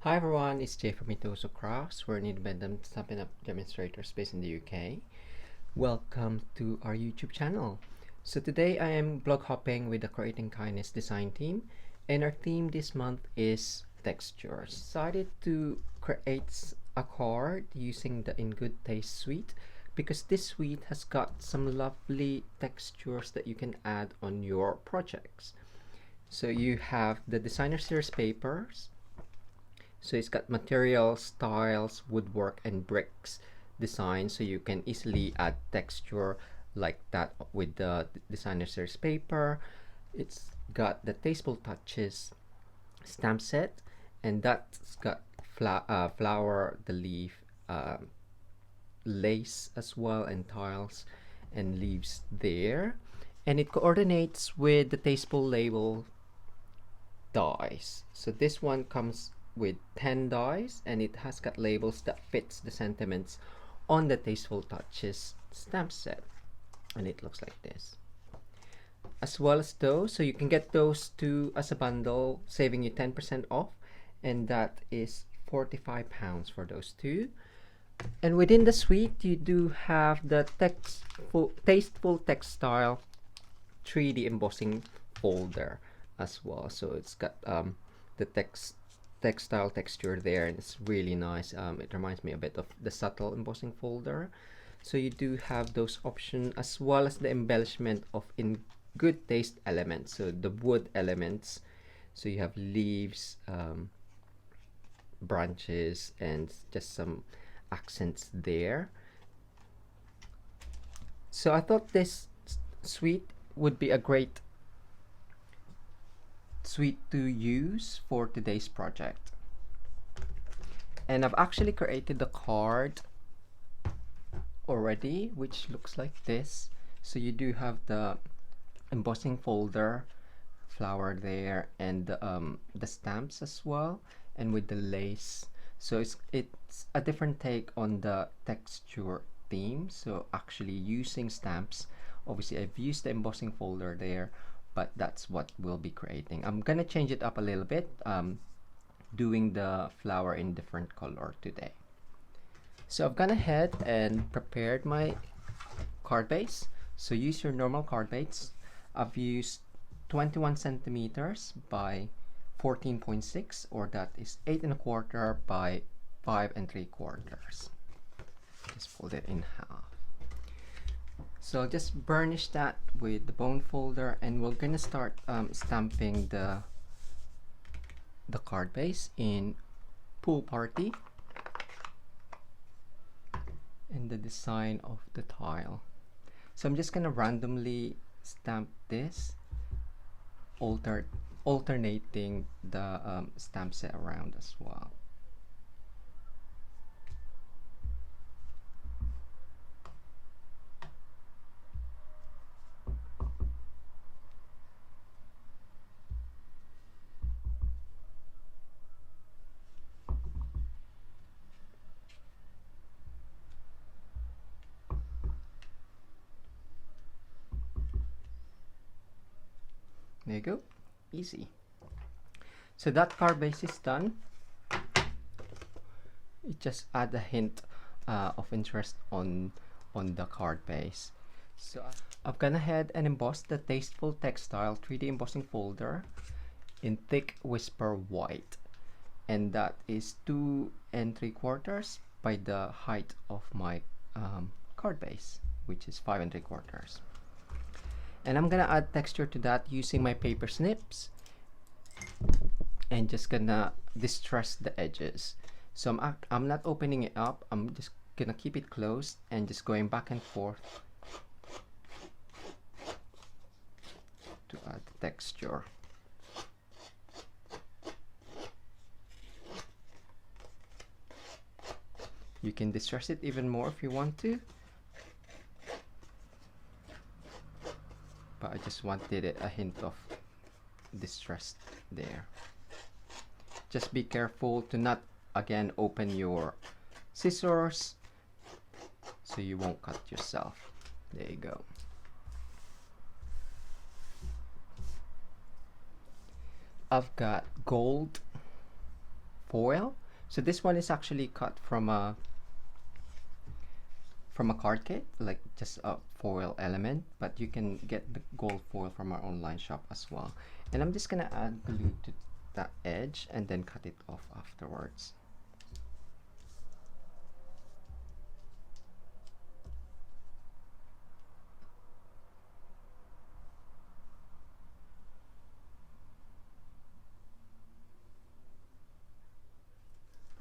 Hi everyone, it's Jay from Mitosu Crafts. We're an independent Stampin' demonstrators based in the UK. Welcome to our YouTube channel. So today I am blog hopping with the Creating Kindness design team, and our theme this month is textures. Decided to create a card using the In Good Taste suite because this suite has got some lovely textures that you can add on your projects. So you have the designer series papers. So it's got materials, tiles, woodwork, and bricks design, so you can easily add texture like that with the designer series paper. It's got the Tasteful Touches stamp set, and that's got flower, the leaf, lace as well, and tiles and leaves there. And it coordinates with the Tasteful label dies. So this one comes with 10 dies, and it has got labels that fits the sentiments on the Tasteful Touches stamp set, and it looks like this, as well as those. So you can get those two as a bundle, saving you 10% off, and that is £45 for those two. And within the suite you do have the Tasteful Textile 3D embossing folder as well. So it's got the textile texture there, and it's really nice. It reminds me a bit of the subtle embossing folder. So you do have those options, as well as the embellishment of In Good Taste elements, so the wood elements. So you have leaves, branches, and just some accents there. So I thought this suite would be a great suite to use for today's project. And I've actually created the card already, which looks like this. So you do have the embossing folder, flower there, and the stamps as well, and with the lace. So it's a different take on the texture theme. So actually using stamps. Obviously I've used the embossing folder there, but that's what we'll be creating. I'm gonna change it up a little bit, doing the flower in different color today. So I've gone ahead and prepared my card base. So use your normal card base. I've used 21 centimeters by 14.6, or that is 8 1/4 by 5 3/4. Just fold it in half. So I'll just burnish that with the bone folder, and we're gonna start stamping the card base in Pool Party and the design of the tile. So I'm just gonna randomly stamp this, alternating the stamp set around as well. There you go, easy. So that card base is done. It just add a hint of interest on the card base. So I've gone ahead and embossed the Tasteful Textile 3D embossing folder in thick Whisper white, and that is 2 3/4 by the height of my card base, which is 5 3/4. And I'm gonna add texture to that using my paper snips, and just gonna distress the edges. So I'm not opening it up, I'm just gonna keep it closed and just going back and forth to add the texture. You can distress it even more if you want to, but I just wanted a hint of distress there. Just be careful to not again open your scissors so you won't cut yourself. There you go. I've got gold foil. So this one is actually cut from a card kit, like just a foil element, but you can get the gold foil from our online shop as well. And I'm just gonna add glue to that edge and then cut it off afterwards.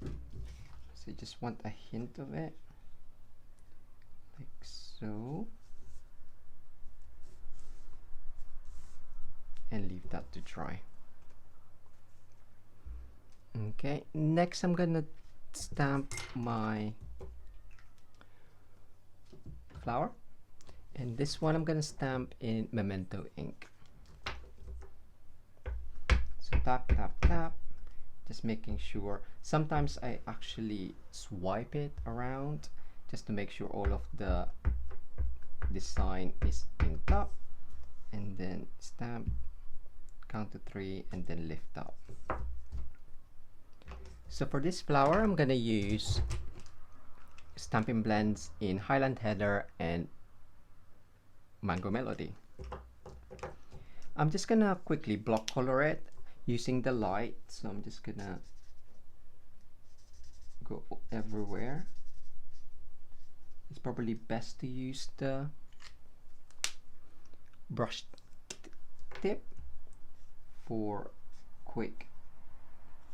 So you just want a hint of it, like so, and leave that to dry. Okay, next I'm gonna stamp my flower, and this one I'm gonna stamp in Memento ink. So tap tap tap, just making sure. Sometimes I actually swipe it around just to make sure all of the design is inked up, and then stamp, count to 3, and then lift up. So for this flower, I'm gonna use Stampin' blends in Highland Heather and Mango Melody. I'm just gonna quickly block color it using the light, so I'm just gonna go everywhere. It's probably best to use the brush tip for quick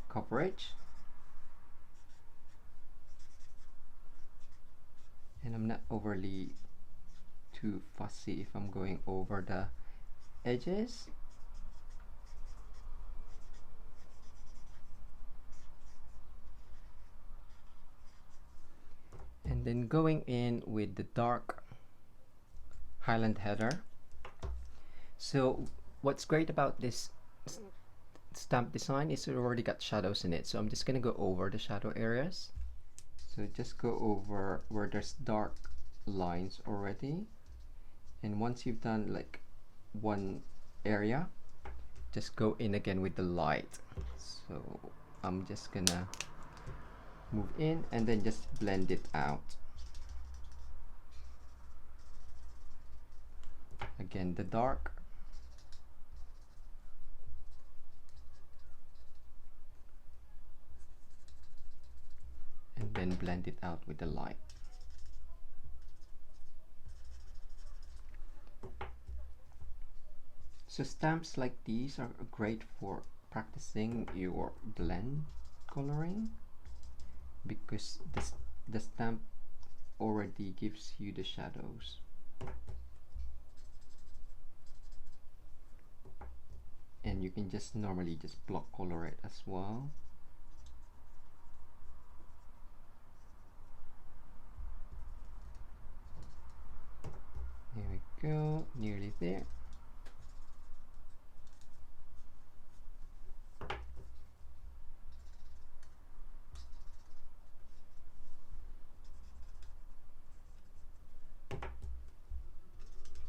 coverage. And I'm not overly too fussy if I'm going over the edges. And then going in with the dark Highland Heather. So what's great about this stamp design is it already got shadows in it, so I'm just gonna go over the shadow areas. So just go over where there's dark lines already, and once you've done like one area, just go in again with the light. So I'm just gonna move in and then just blend it out. Again, the dark, and then blend it out with the light. So stamps like these are great for practicing your blend coloring, because the stamp already gives you the shadows. And you can just normally just block color it as well. There we go, nearly there.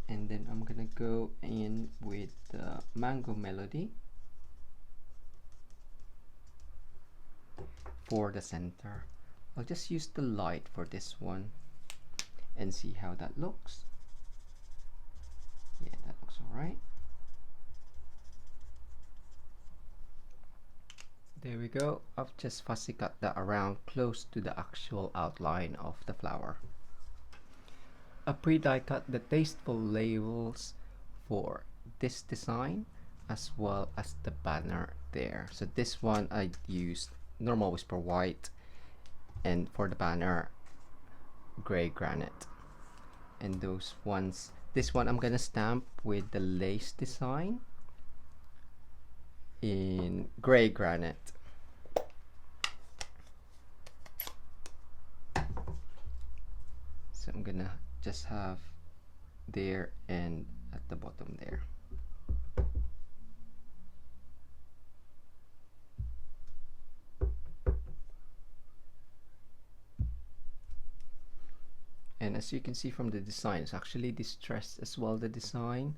And then I'm gonna go in with the Mango Melody for the center. I'll just use the light for this one and see how that looks. Yeah, that looks alright. There we go. I've just fussy cut that around close to the actual outline of the flower. I pre-die cut the Tasteful labels for this design as well as the banner there. So this one I used normal whisper white, and for the banner gray granite. And those ones, this one I'm gonna stamp with the lace design in gray granite. So I'm gonna just have there and at the bottom there. And as you can see from the design, it's actually distressed as well, the design,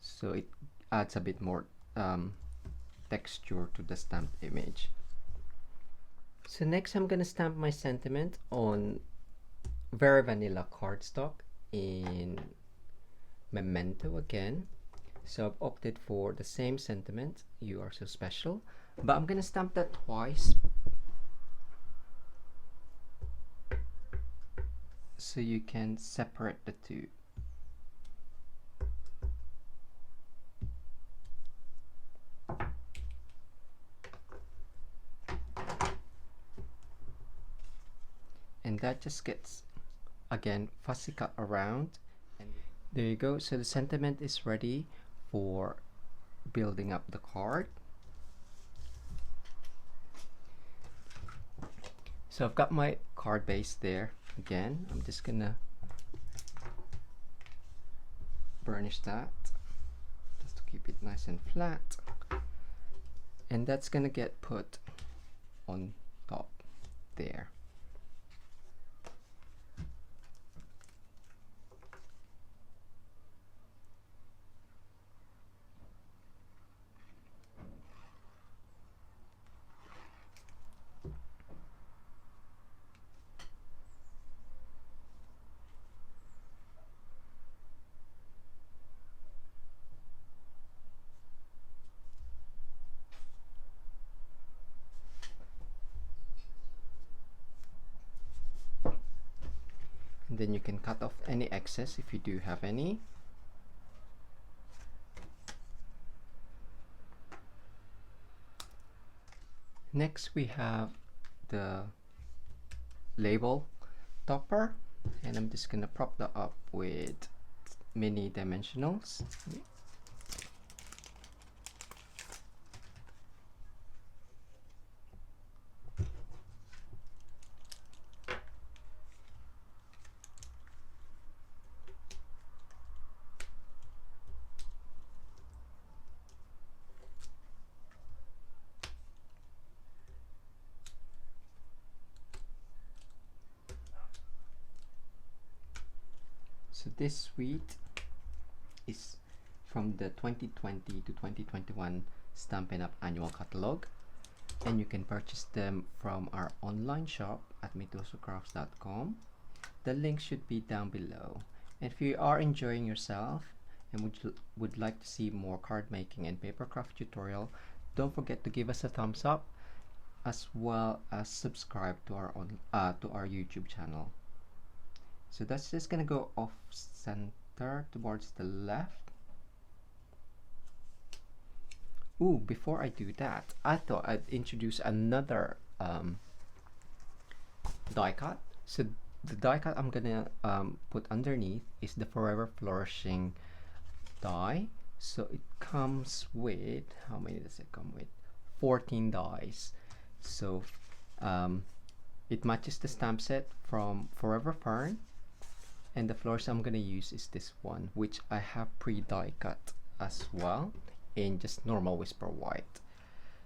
so it adds a bit more texture to the stamped image. So next I'm gonna stamp my sentiment on very vanilla cardstock in Memento again. So I've opted for the same sentiment, "You are so special," but I'm gonna stamp that twice so you can separate the two. And that just gets, again, fussy cut around. And there you go. So the sentiment is ready for building up the card. So I've got my card base there. Again, I'm just gonna burnish that just to keep it nice and flat. And that's gonna get put on top there. And then you can cut off any excess if you do have any. Next we have the label topper, and I'm just gonna prop that up with mini dimensionals. So this suite is from the 2020 to 2021 Stampin' Up! Annual Catalog, and you can purchase them from our online shop at mitosocrafts.com. The link should be down below. And if you are enjoying yourself and would like to see more card making and paper craft tutorial, don't forget to give us a thumbs up, as well as subscribe to our YouTube channel. So that's just gonna go off center towards the left. Ooh, before I do that, I thought I'd introduce another die cut. So the die cut I'm gonna put underneath is the Forever Flourishing die. So it comes with, how many does it come with? 14 dies. So it matches the stamp set from Forever Fern. And the floors I'm gonna use is this one, which I have pre-die cut as well in just normal Whisper White.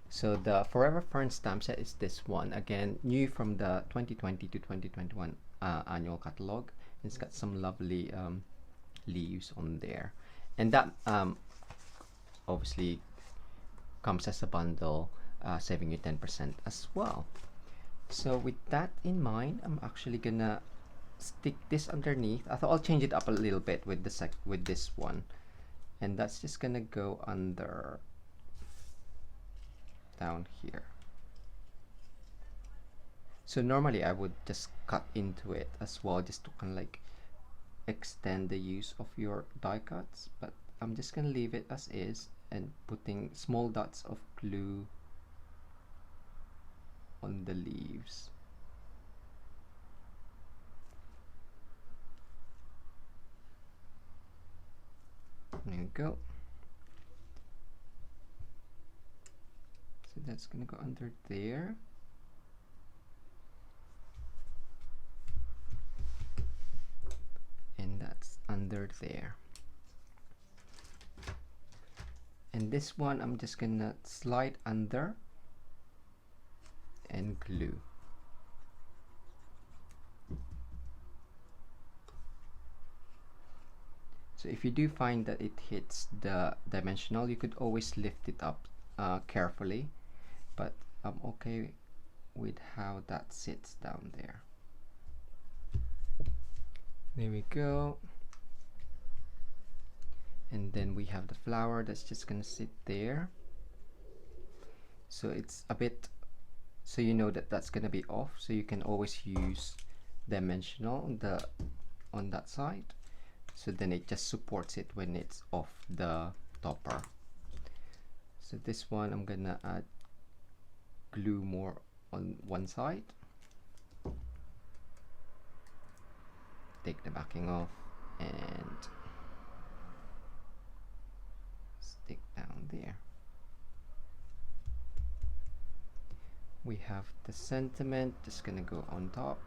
So the Forever Fern stamp set is this one, again new from the 2020 to 2021 annual catalog. It's got some lovely leaves on there, and that obviously comes as a bundle, saving you 10% as well. So with that in mind, I'm actually gonna stick this underneath. I thought I'll change it up a little bit with this one, and that's just gonna go under down here. So normally I would just cut into it as well, just to kind of like extend the use of your die cuts, but I'm just gonna leave it as is and putting small dots of glue on the leaves. There you go. So that's gonna go under there. And that's under there. And this one I'm just gonna slide under and glue. So if you do find that it hits the dimensional, you could always lift it up carefully, but I'm okay with how that sits down there. There we go. And then we have the flower that's just gonna sit there. So it's a bit, so you know that that's gonna be off, so you can always use dimensional on that side, so then it just supports it when it's off the topper. So this one I'm gonna add glue more on one side, take the backing off and stick down there. We have the sentiment just gonna go on top.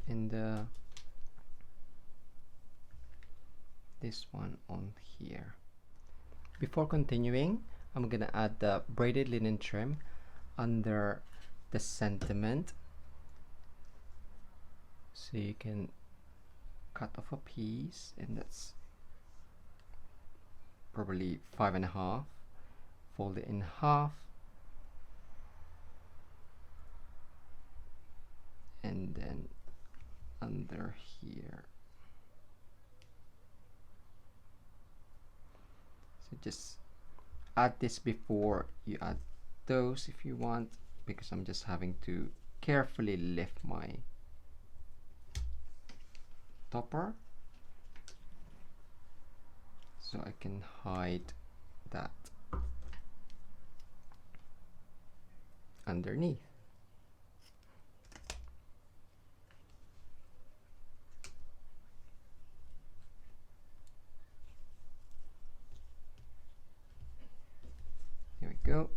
And this one on here. Before continuing, I'm gonna add the braided linen trim under the sentiment, so you can cut off a piece, and that's probably 5.5, fold it in half, and then under here. So just add this before you add those if you want, because I'm just having to carefully lift my topper so I can hide that underneath. Here we go.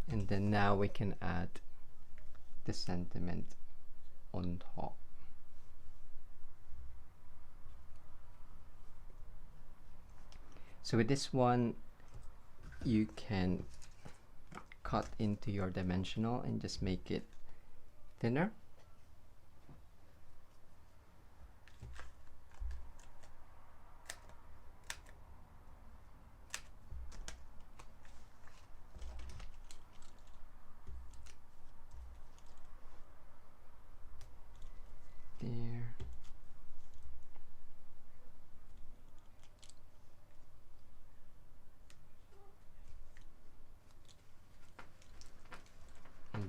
And then now we can add the sentiment on top. So with this one, you can cut into your dimensional and just make it thinner.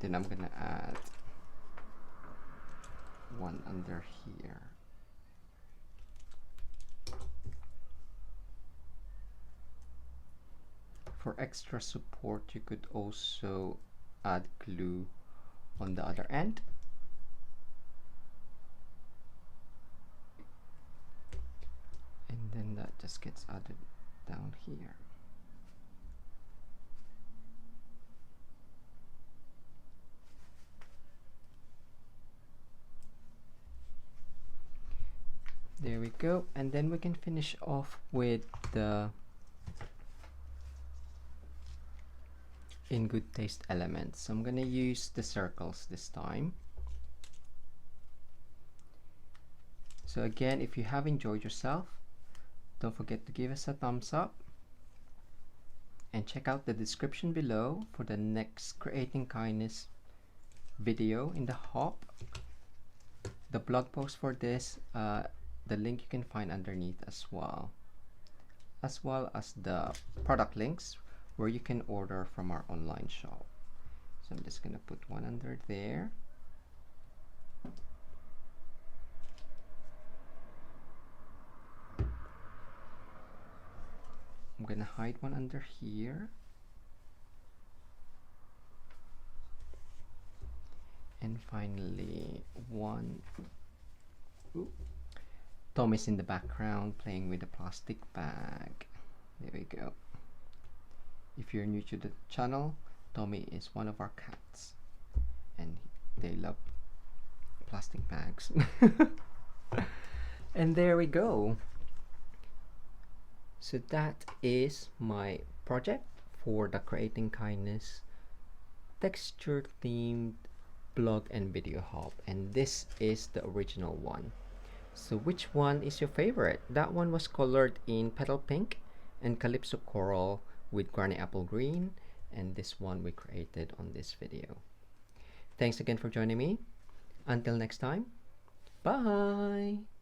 Then I'm gonna add one under here. For extra support, you could also add glue on the other end. And then that just gets added down here. There we go, and then we can finish off with the In Good Taste elements. So I'm gonna use the circles this time. So again, if you have enjoyed yourself, don't forget to give us a thumbs up and check out the description below for the next Creating Kindness video in the hop. The blog post for this, the link you can find underneath as well as the product links where you can order from our online shop. So I'm just gonna put one under there. I'm gonna hide one under here. And finally one. Ooh. Tommy's in the background playing with a plastic bag. There we go. If you're new to the channel, Tommy is one of our cats and they love plastic bags. And there we go. So that is my project for the Creating Kindness texture themed blog and video hub, and this is the original one. So which one is your favorite? That one was colored in petal pink and calypso coral with granny apple green, and this one we created on this video. Thanks again for joining me. Until next time, bye!